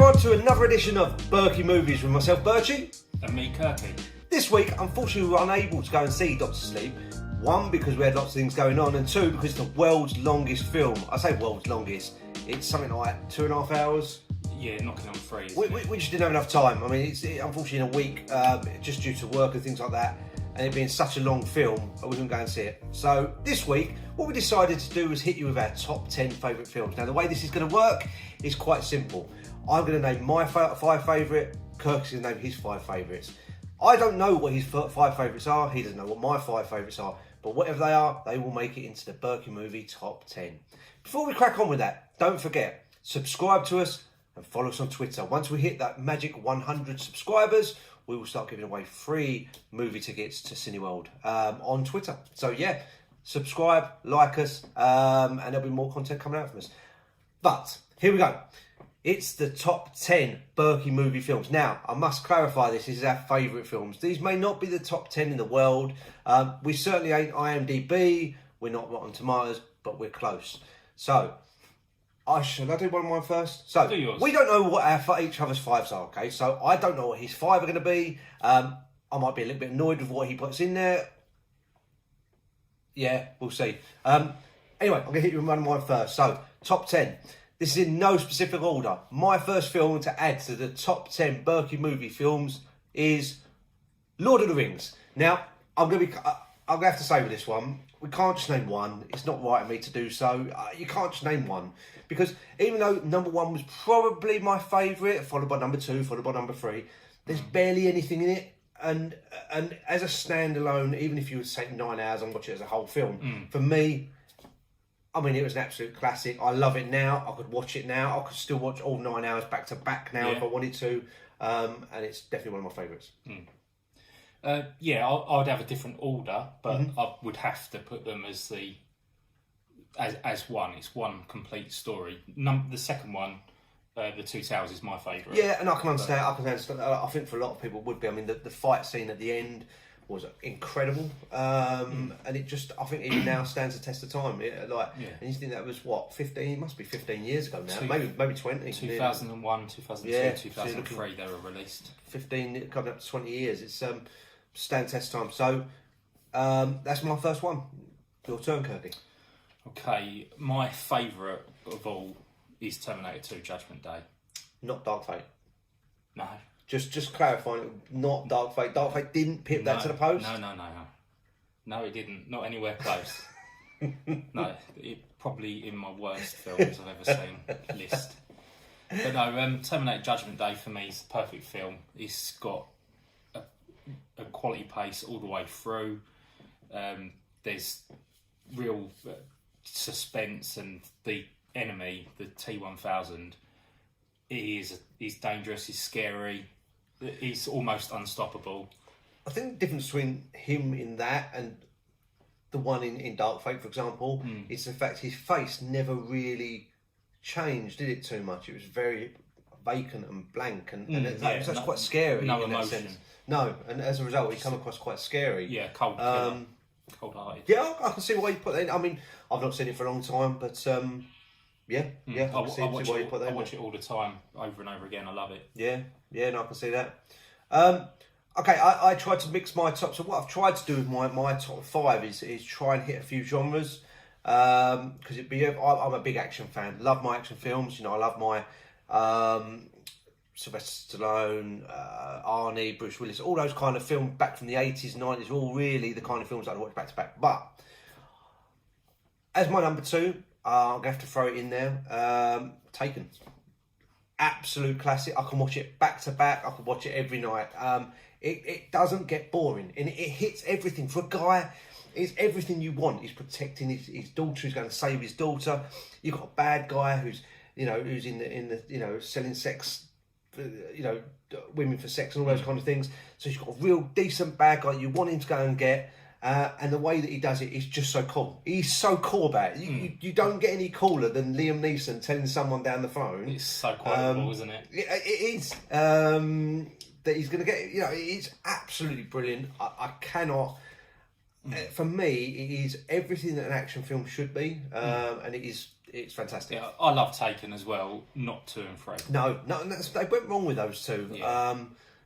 on to another edition of Burky Movies with myself, Burky. And me, Kirky. This week, unfortunately, we were unable to go and see Doctor Sleep. One, because we had lots of things going on, and two, because it's the world's longest film. I say world's longest. It's something like 2.5 hours. Yeah, knocking on 3. We just didn't have enough time. I mean, it's unfortunately in a week, just due to work and things like that, and it being such a long film, we couldn't go and see it. So this week, what we decided to do was hit you with our top 10 favourite films. Now, the way this is going to work is quite simple. I'm going to name my 5 favourite, Kirk's going to name his 5 favourites. I don't know what his 5 favourites are, he doesn't know what my 5 favourites are, but whatever they are, they will make it into the Burky Movie Top 10. Before we crack on with that, don't forget, subscribe to us and follow us on Twitter. Once we hit that magic 100 subscribers, we will start giving away free movie tickets to Cineworld on Twitter. So yeah, subscribe, like us, and there'll be more content coming out from us. But here we go. It's the top 10 Burky movie films. Now, I must clarify this is our favourite films. These may not be the top 10 in the world. We certainly ain't IMDb. We're not Rotten Tomatoes, but we're close. So, should I do one of mine first? So, do yours. We don't know what each other's 5s are, okay? So, I don't know what his 5 are going to be. I might be a little bit annoyed with what he puts in there. Yeah, we'll see. Anyway, I'm going to hit you with one of mine first. So, top 10. This is in no specific order. My first film to add to the top 10 Burky movie films is Lord of the Rings. Now, I'm going to have to say with this one, we can't just name one. It's not right of me to do so. You can't just name one. Because even though number 1 was probably my favourite, followed by number 2, followed by number 3, there's barely anything in it. And as a standalone, even if you would take 9 hours and watch it as a whole film, for me, I mean, it was an absolute classic. I love it now. I could watch it now. I could still watch all 9 hours back to back now if I wanted to. And it's definitely one of my favourites. Yeah, I would have a different order, but I would have to put them as one. It's one complete story. The second one, The Two Towers, is my favourite. Yeah, and I can understand. I think for a lot of people it would be. I mean, the fight scene at the end was incredible, and it just, I think, even now stands the test of time. And you think that was what, 15? It must be 15 years ago now. Maybe 20. 2001, 2002, 2003 they were released. 15, coming up to 20 years. It's stand test time. So that's my first one. Your turn, Kirby. Okay, my favourite of all is Terminator 2: Judgment Day. Not Dark Fate. No. Just clarifying, not Dark Fate. Dark Fate didn't pip that to the post? No, it didn't. Not anywhere close. No, it probably in my worst films I've ever seen list. But no, Terminator Judgment Day for me is the perfect film. It's got a quality pace all the way through. There's real suspense, and the enemy, the T-1000, he's dangerous, he's scary, he's almost unstoppable. I think the difference between him in that and the one in Dark Fate, for example, is the fact his face never really changed, did it, too much? It was very vacant and blank, and that's quite scary. No in emotion. That sense. No, and as a result, he come across quite scary. Yeah, cold-hearted. Yeah, I can see why you put that in. I mean, I've not seen it for a long time, but I watch it all the time, over and over again. I love it. Yeah, no, I can see that. Okay, I tried to mix my top. So what I've tried to do with my top 5 is try and hit a few genres. Because I'm a big action fan. Love my action films. You know, I love my Sylvester Stallone, Arnie, Bruce Willis, all those kind of films back from the 80s, 90s, all really the kind of films that I watch back to back. But as my number 2, I'm going to have to throw it in there. Taken. Absolute classic. I can watch it back to back. I can watch it every night. It doesn't get boring. And it hits everything. For a guy, it's everything you want. He's protecting his daughter. He's going to save his daughter. You've got a bad guy who's in the selling sex, women for sex and all those kind of things. So you've got a real decent bad guy you want him to go and get. And the way that he does it is just so cool. He's so cool about it. You don't get any cooler than Liam Neeson telling someone down the phone. It's so quotable, isn't it? It is. That he's going to get, it's absolutely brilliant. I cannot, for me, it is everything that an action film should be. And it is it's fantastic. Yeah, I love Taken as well, not 2 and 3. No, they went wrong with those two. Yeah.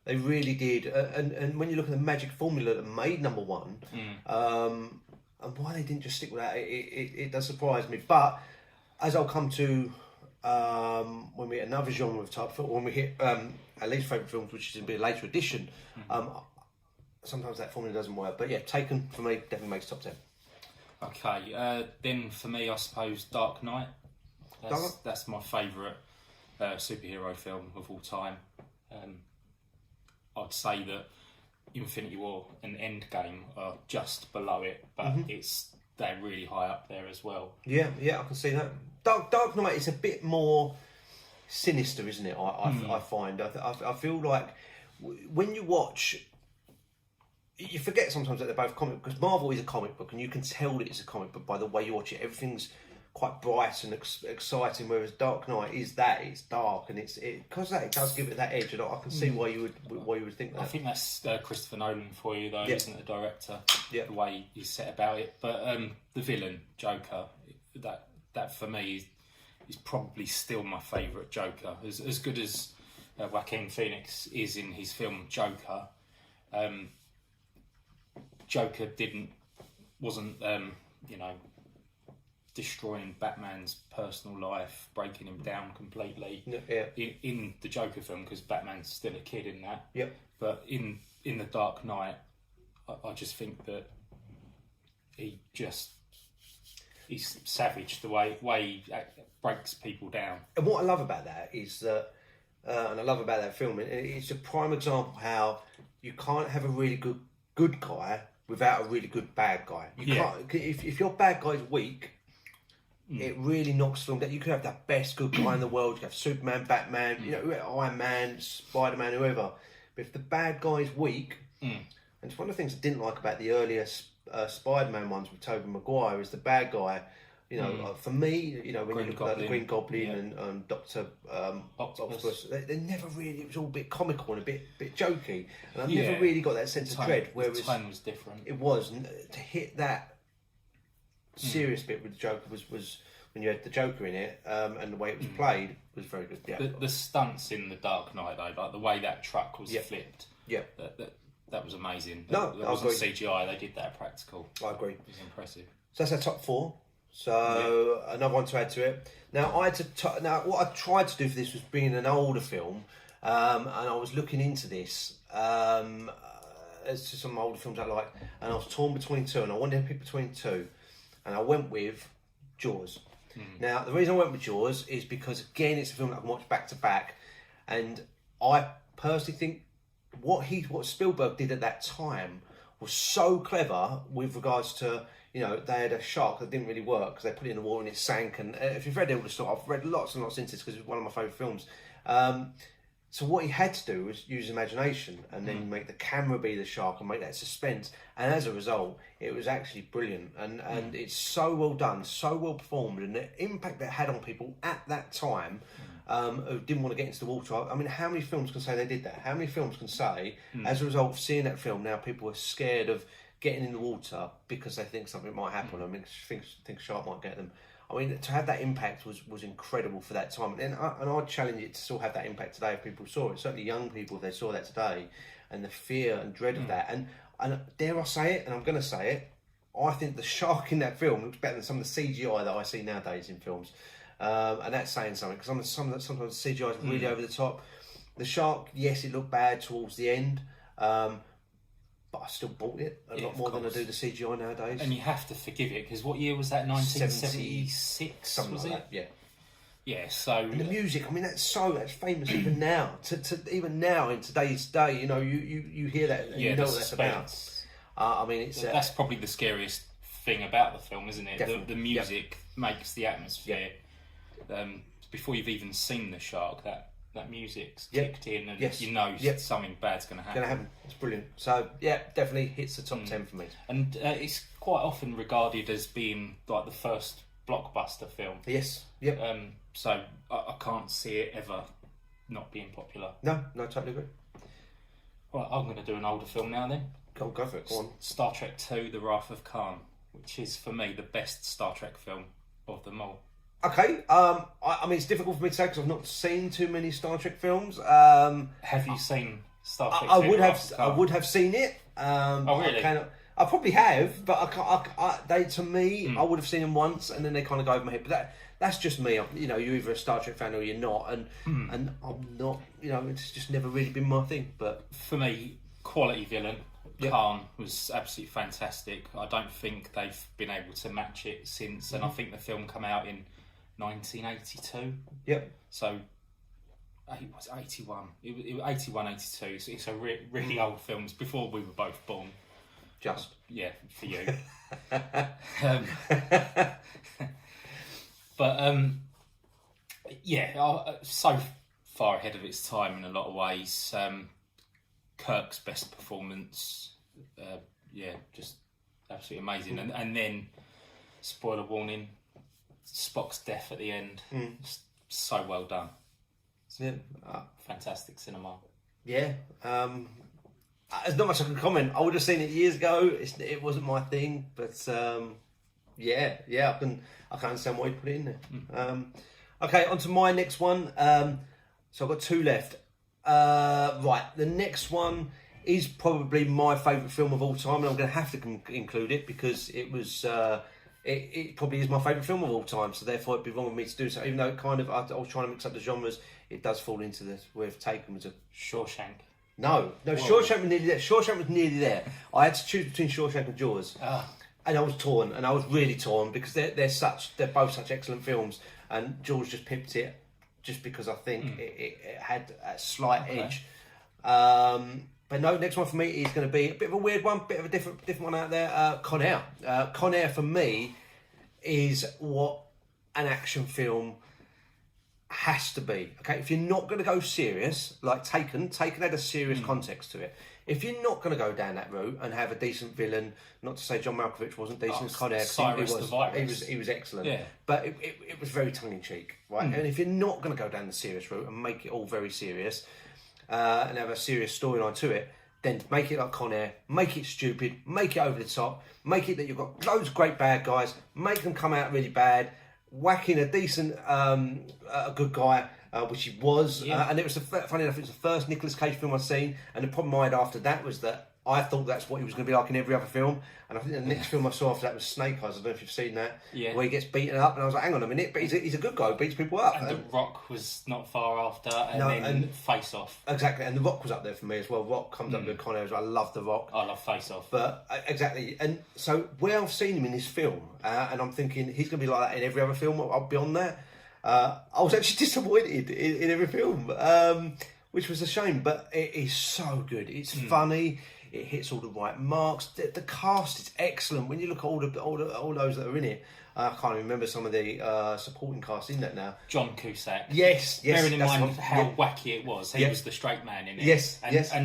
They really did. And when you look at the magic formula that made number 1, and why they didn't just stick with that, it does surprise me. But as I'll come to when we hit another genre of type film, when we hit our least favourite films, which is going to be a later edition, sometimes that formula doesn't work. But yeah, Taken for me definitely makes top 10. Okay, then for me, I suppose Dark Knight. That's my favourite superhero film of all time. I'd say that Infinity War and Endgame are just below it, but they're really high up there as well. Yeah, I can see that. Dark Knight is a bit more sinister, isn't it? I find. I feel like when you watch, you forget sometimes that they're both comic, because Marvel is a comic book, and you can tell that it's a comic book by the way you watch it. Everything's quite bright and exciting, whereas Dark Knight is that it's dark, and because it does give it that edge. And I can see why you would think that. I think that's Christopher Nolan for you, though, isn't it? The director, the way he's set about it. But the villain Joker, that for me is probably still my favourite Joker. As good as Joaquin Phoenix is in his film Joker. Joker wasn't destroying Batman's personal life, breaking him down completely in the Joker film, because Batman's still a kid in that. Yep. But in the Dark Knight, I just think that he's savage the way he breaks people down. And what I love about that is that, and I love about that film, it's a prime example how you can't have a really good guy without a really good bad guy. You can't, if your bad guy's weak, it really knocks film down. You could have the best good guy in the world. You could have Superman, Batman, Iron Man, Spider-Man, whoever. But if the bad guy's weak, and it's one of the things I didn't like about the earlier Spider-Man ones with Tobey Maguire, is the bad guy. For me, when you look at the Green Goblin and Doctor Octopus, they never really. It was all a bit comical and a bit jokey, and I never really got that sense of dread. Whereas the tone was different. It was to hit that serious bit with the Joker was when you had the Joker in it, and the way it was played was very good. Yeah, the stunts in the Dark Knight, though, like the way that truck was flipped. Yeah, that was amazing. That wasn't CGI. They did that practical. I agree. It was impressive. So that's our top 4. So another one to add to it. Now what I tried to do for this was bring in an older film, and I was looking into this as to some older films I like, and I was torn between 2, and I wanted to pick between 2, and I went with Jaws. Now the reason I went with Jaws is because, again, it's a film that I can watch back to back, and I personally think what Spielberg did at that time was so clever with regards to, they had a shark that didn't really work because they put it in the water and it sank. And if you've read all the stuff, I've read lots and lots into this because it's one of my favourite films. So what he had to do was use imagination and then make the camera be the shark and make that suspense. And as a result, it was actually brilliant. And it's so well done, so well performed, and the impact that had on people at that time who didn't want to get into the water. I mean, how many films can say they did that? How many films can say, as a result of seeing that film, now people are scared of getting in the water because they think something might happen. I mean, think a shark might get them. I mean, to have that impact was incredible for that time. And I'd challenge it to still have that impact today if people saw it. Certainly young people, if they saw that today, and the fear and dread of that. And dare I say it, and I'm going to say it, I think the shark in that film looks better than some of the CGI that I see nowadays in films. And that's saying something, because sometimes the CGI is really over the top. The shark, yes, it looked bad towards the end, but I still bought it a lot more than I do the CGI nowadays. And you have to forgive it, because what year was that? 1976? Something was like it? that, yeah. Yeah, so... And the music, I mean, that's famous even now. Even now, in today's day, you hear that and you know what that's about. I mean, it's... that's probably the scariest thing about the film, isn't it? The music makes the atmosphere. Before you've even seen the shark, that music's kicked in, and something bad's going to happen. It's brilliant. So definitely hits the top 10 for me. And it's quite often regarded as being like the first blockbuster film. Yes. Yep. So I can't see it ever not being popular. No, totally agree. Right, I'm going to do an older film now then. Go for it. Go on. Star Trek II: The Wrath of Khan, which is for me the best Star Trek film of them all. Okay. I mean, it's difficult for me to say because I've not seen too many Star Trek films. Have you seen Star Trek? I would have seen it. Oh, really? I probably have, but I can't. They, to me, I would have seen them once, and then they kind of go over my head. But that's just me. You're either a Star Trek fan or you're not, and I'm not. It's just never really been my thing. But for me, quality villain. Yep. Khan was absolutely fantastic. I don't think they've been able to match it since, and I think the film came out in 1982. Yep. So it was 81. It was 81, 82. So it's a really old film. It's before we were both born. Just. Yeah, for you. So far ahead of its time in a lot of ways. Kirk's best performance, just absolutely amazing. And then, spoiler warning, Spock's death at the end, so well done. Yeah, fantastic cinema. Yeah, there's not much I can comment. I would have seen it years ago. It wasn't my thing, but I can understand why you put it in there. Okay, on to my next one. So I've got two left. Right, the next one is probably my favourite film of all time, and I'm going to have to include it because it was. It probably is my favourite film of all time, so therefore it'd be wrong of me to do so. Even though it kind of, I was trying to mix up the genres, it does fall into this. We've taken was a Shawshank. No, Shawshank was nearly there. Shawshank was nearly there. I had to choose between Shawshank and Jaws, and I was torn, and I was really torn because they're both such excellent films, and Jaws just pipped it. Just because I think it had a slight edge. But no, next one for me is going to be a bit of a weird one, bit of a different one out there. Con Air. Con Air for me is what an action film has to be. Okay, if you're not going to go serious, like Taken had a serious context to it. If you're not going to go down that route and have a decent villain, not to say John Malkovich wasn't decent as Con Air, he was excellent. Yeah. But it was very tongue in cheek, right? And if you're not going to go down the serious route and make it all very serious and have a serious storyline to it, then make it like Con Air, make it stupid, make it over the top, make it that you've got loads of great bad guys, make them come out really bad, whack in a decent, a good guy. Which he was, and it was funny enough. It was the first Nicolas Cage film I'd seen, and the problem I had after that was that I thought that's what he was going to be like in every other film. And I think the next film I saw after that was Snake Eyes. I don't know if you've seen that, where he gets beaten up, and I was like, hang on a minute, but he's a good guy who beats people up. And The Rock was not far after, and Face Off. Exactly, and The Rock was up there for me as well. Rock comes up with Con Air as well. I love The Rock. I love Face Off. But exactly, and so where I've seen him in this film, and I'm thinking he's going to be like that in every other film. I'll be on that. I was actually disappointed in every film, which was a shame. But it is so good. It's funny. It hits all the right marks. The cast is excellent. When you look at all those that are in it, I can't remember some of the supporting cast in that now. John Cusack. Yes. Bearing in mind how wacky it was, he was the straight man in it.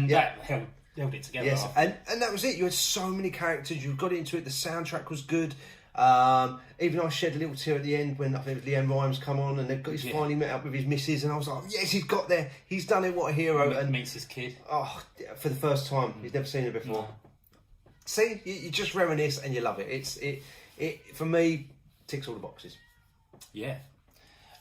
That held it together. Yes, and that was it. You had so many characters. You got into it. The soundtrack was good. Even I shed a little tear at the end when I think it was Leanne Rhymes come on and he's finally met up with his missus, and I was like, yes, he's got there, he's done it, what a hero. And meets his kid. Oh, for the first time. He's never seen it before. No. See, you just reminisce and you love it. It for me ticks all the boxes. Yeah.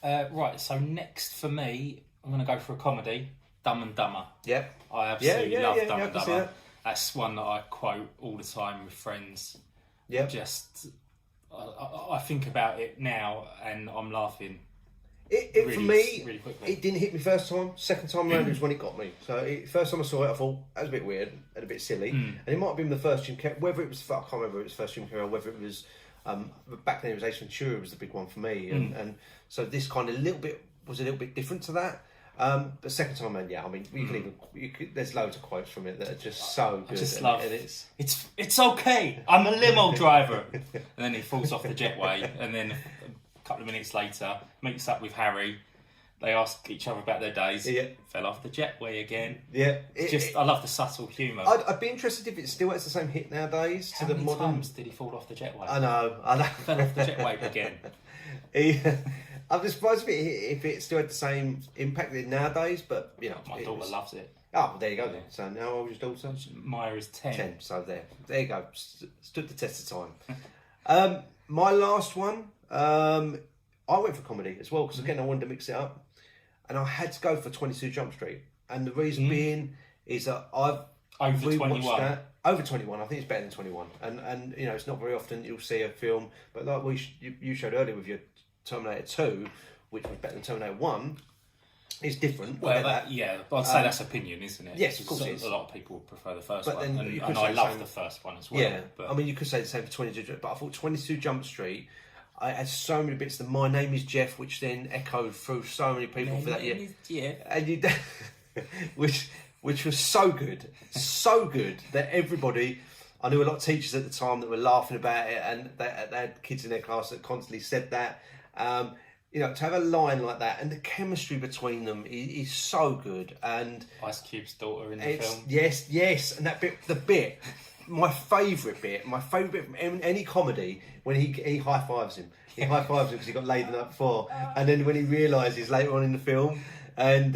Right, so next for me, I'm going to go for a comedy, Dumb and Dumber. Yep. I absolutely love Dumb and Dumber. That's one that I quote all the time with friends. Yeah. Just... I think about it now and I'm laughing. For me, really quickly. It didn't hit me first time. Second time around was when it got me. So first time I saw it, I thought that was a bit weird and a bit silly. And it might have been the first Jim Carrey. Whether it was, I can't remember if it was first Jim Carrey or whether it was back then. It was Ace Ventura was the big one for me, and so this kind of was a little bit different to that. The second time around, I mean, there's loads of quotes from it that are just so good. I just love it's okay. I'm a limo driver, and then he falls off the jetway, and then a couple of minutes later meets up with Harry. They ask each other about their days. Yeah. Fell off the jetway again. Yeah, I love the subtle humour. I'd be interested if it still has the same hit nowadays. How many times did he fall off the jetway? I know. Fell off the jetway again. I'm just surprised if it still had the same impact nowadays, but my daughter loves it. Oh, there you go then. So now how old is your daughter? Maya is 10. 10, so there you go. Stood the test of time. My last one I went for comedy as well because again I wanted to mix it up, and I had to go for 22 Jump Street, and the reason being is that I've over rewatched 21. that. Over 21, I think it's better than 21, and you know it's not very often you'll see a film, but like you showed earlier with your Terminator 2, which was better than Terminator 1. It's different. Well, I'd say that's opinion, isn't it? Yes, of course it is. A lot of people prefer the first But one, then and you could I say love the the first one as well. Yeah, but I mean, you could say the same for 22, but I thought 22 Jump Street, I had so many bits. The My Name is Jeff, which then echoed through so many people for that year. And you, which was so good that everybody. I knew a lot of teachers at the time that were laughing about it, and they had kids in their class that constantly said that. You know, to have a line like that, and the chemistry between them is so good. And Ice Cube's daughter in the film. Yes, and that bit, my favourite bit from any comedy, when he high fives him. He high fives him because he got laid the night before, and then when he realises later on in the film, and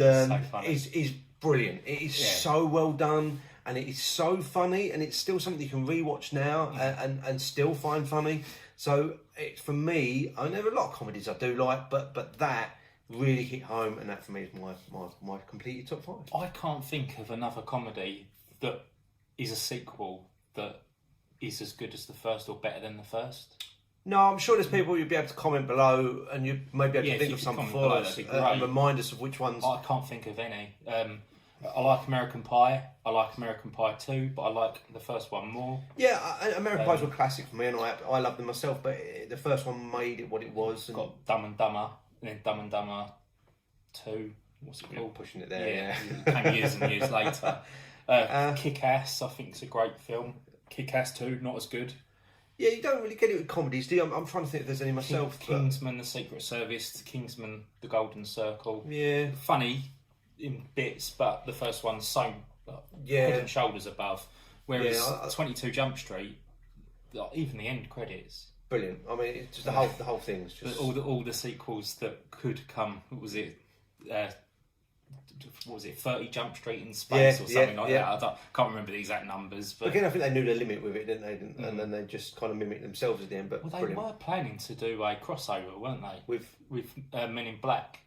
is brilliant. It is so well done, and it is so funny, and it's still something you can rewatch now and still find funny. So it's for me. I know there are a lot of comedies I do like, but that really hit home, and that for me is my completely top 5. I can't think of another comedy that is a sequel that is as good as the first or better than the first. No, I'm sure there's people you'd be able to comment below, and you may be able to think of some for us and remind us of which ones. I can't think of any. I like American Pie. I like American Pie 2, but I like the first one more. Yeah, American Pies were classic for me, and I love them myself. But the first one made it what it was. And got Dumb and Dumber, and then Dumb and Dumber 2. What's it called? Pushing it there. Yeah, it came years and years later. Kick-Ass, I think, is a great film. Kick-Ass 2, not as good. Yeah, you don't really get it with comedies, do you? I'm trying to think if there's any myself. Kingsman, The Secret Service, Kingsman, The Golden Circle. Yeah. Funny in bits, but the first one's so head and shoulders above. Whereas 22 Jump Street, even the end credits. Brilliant. I mean, it's just the whole thing's just... All the sequels that could come, what was it, 30 Jump Street in Space or something like that. I can't remember the exact numbers. But again, I think they knew their limit with it, didn't they? And then they just kind of mimicked themselves at the end. But well, they were planning to do a crossover, weren't they? With Men in Black.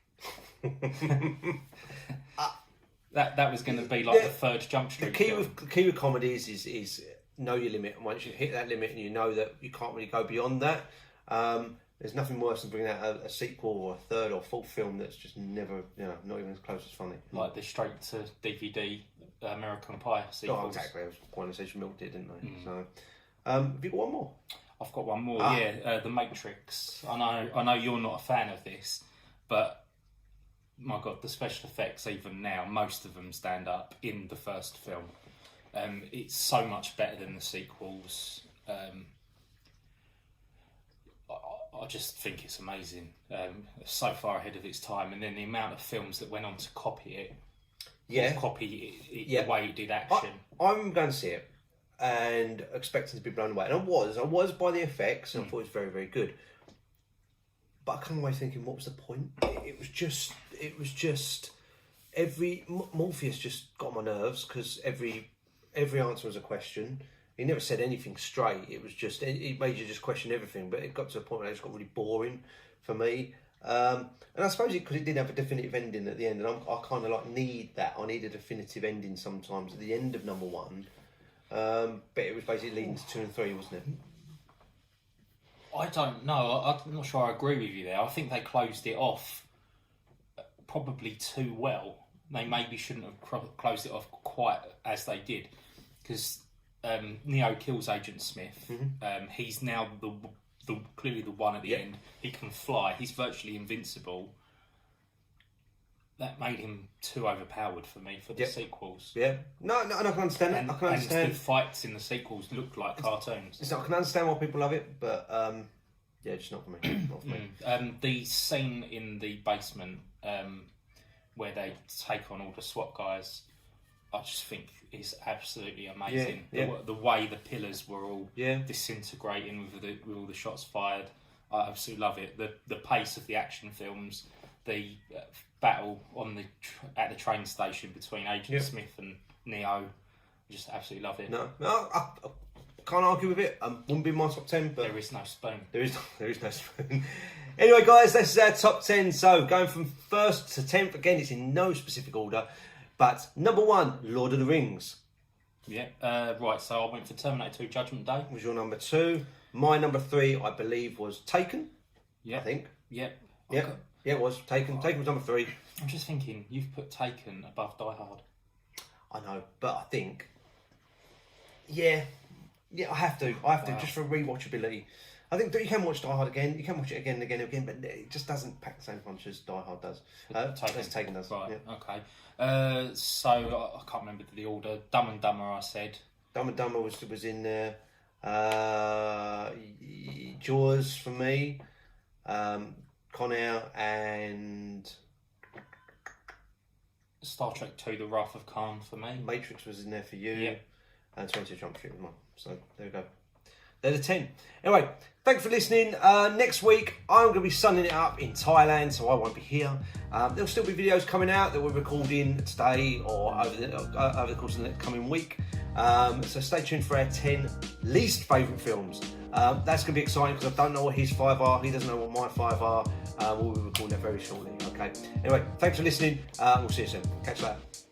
That was going to be like the third Jump Street. The key with comedies is know your limit, and once you hit that limit and you know that you can't really go beyond that, there's nothing worse than bringing out a sequel or a third or fourth film that's just never, not even as close as funny. Like the straight to DVD American Pie sequels. Oh, exactly. I was pointing to say you milked it, didn't they? So, have you got one more? I've got one more. The Matrix. I know you're not a fan of this, but my God, the special effects, even now, most of them stand up in the first film. It's so much better than the sequels. I just think it's amazing. So far ahead of its time, and then the amount of films that went on to copy it. The way it did action. I'm going to see it and expecting to be blown away. And I was by the effects, and I thought it was very, very good. But I come away thinking, what was the point? It was just Morpheus just got on my nerves because every answer was a question. He never said anything straight. It was just it made you just question everything. But it got to a point where it just got really boring for me. And I suppose because it did have a definitive ending at the end, and I kind of need that. I need a definitive ending sometimes at the end of number 1. But it was basically leading to 2 and 3, wasn't it? I don't know. I'm not sure I agree with you there. I think they closed it off probably too well. They maybe shouldn't have closed it off quite as they did, because Neo kills Agent Smith. He's now clearly the one at the end. He can fly. He's virtually invincible. That made him too overpowered for me for the sequels. Yeah. No, I can understand that. I can understand. And the fights in the sequels looked like cartoons. I can understand why people love it, but just not for me. Not for me. The scene in the basement where they take on all the SWAT guys, I just think is absolutely amazing. The way the pillars were all disintegrating with all the shots fired, I absolutely love it. The pace of the action films, the battle at the train station between Agent Smith and Neo, I just absolutely love it. No, I can't argue with it. Wouldn't be my top 10, but there is no spoon. There is no spoon. Anyway, guys, this is our top 10. So going from 1st to 10th, again, it's in no specific order. But number 1, Lord of the Rings. Yeah, right, so I went for Terminator 2 Judgment Day. Was your number 2. My number 3, I believe, was Taken. Yeah. I think. Yeah. Yeah, yeah, it was. Taken. Taken was number 3. I'm just thinking, you've put Taken above Die Hard. I know, but I think... Yeah, I have to, just for rewatchability. I think that you can watch Die Hard again, you can watch it again and again and again, but it just doesn't pack the same punch as Die Hard does. As Taken does. Right, yeah. Okay. So, I can't remember the order. Dumb and Dumber, I said. Dumb and Dumber was in there. Jaws for me. Con Air and... Star Trek 2, The Wrath of Khan for me. Matrix was in there for you. Yeah. And 22 Jump Street was mine. So, there we go. They're the 10. Anyway, thanks for listening. Next week, I'm going to be sunning it up in Thailand, so I won't be here. There'll still be videos coming out that we're recording today or over the course of the coming week. So stay tuned for our 10 least favourite films. That's going to be exciting because I don't know what his 5 are. He doesn't know what my 5 are. We'll be recording that very shortly. Okay. Anyway, thanks for listening. We'll see you soon. Catch you later.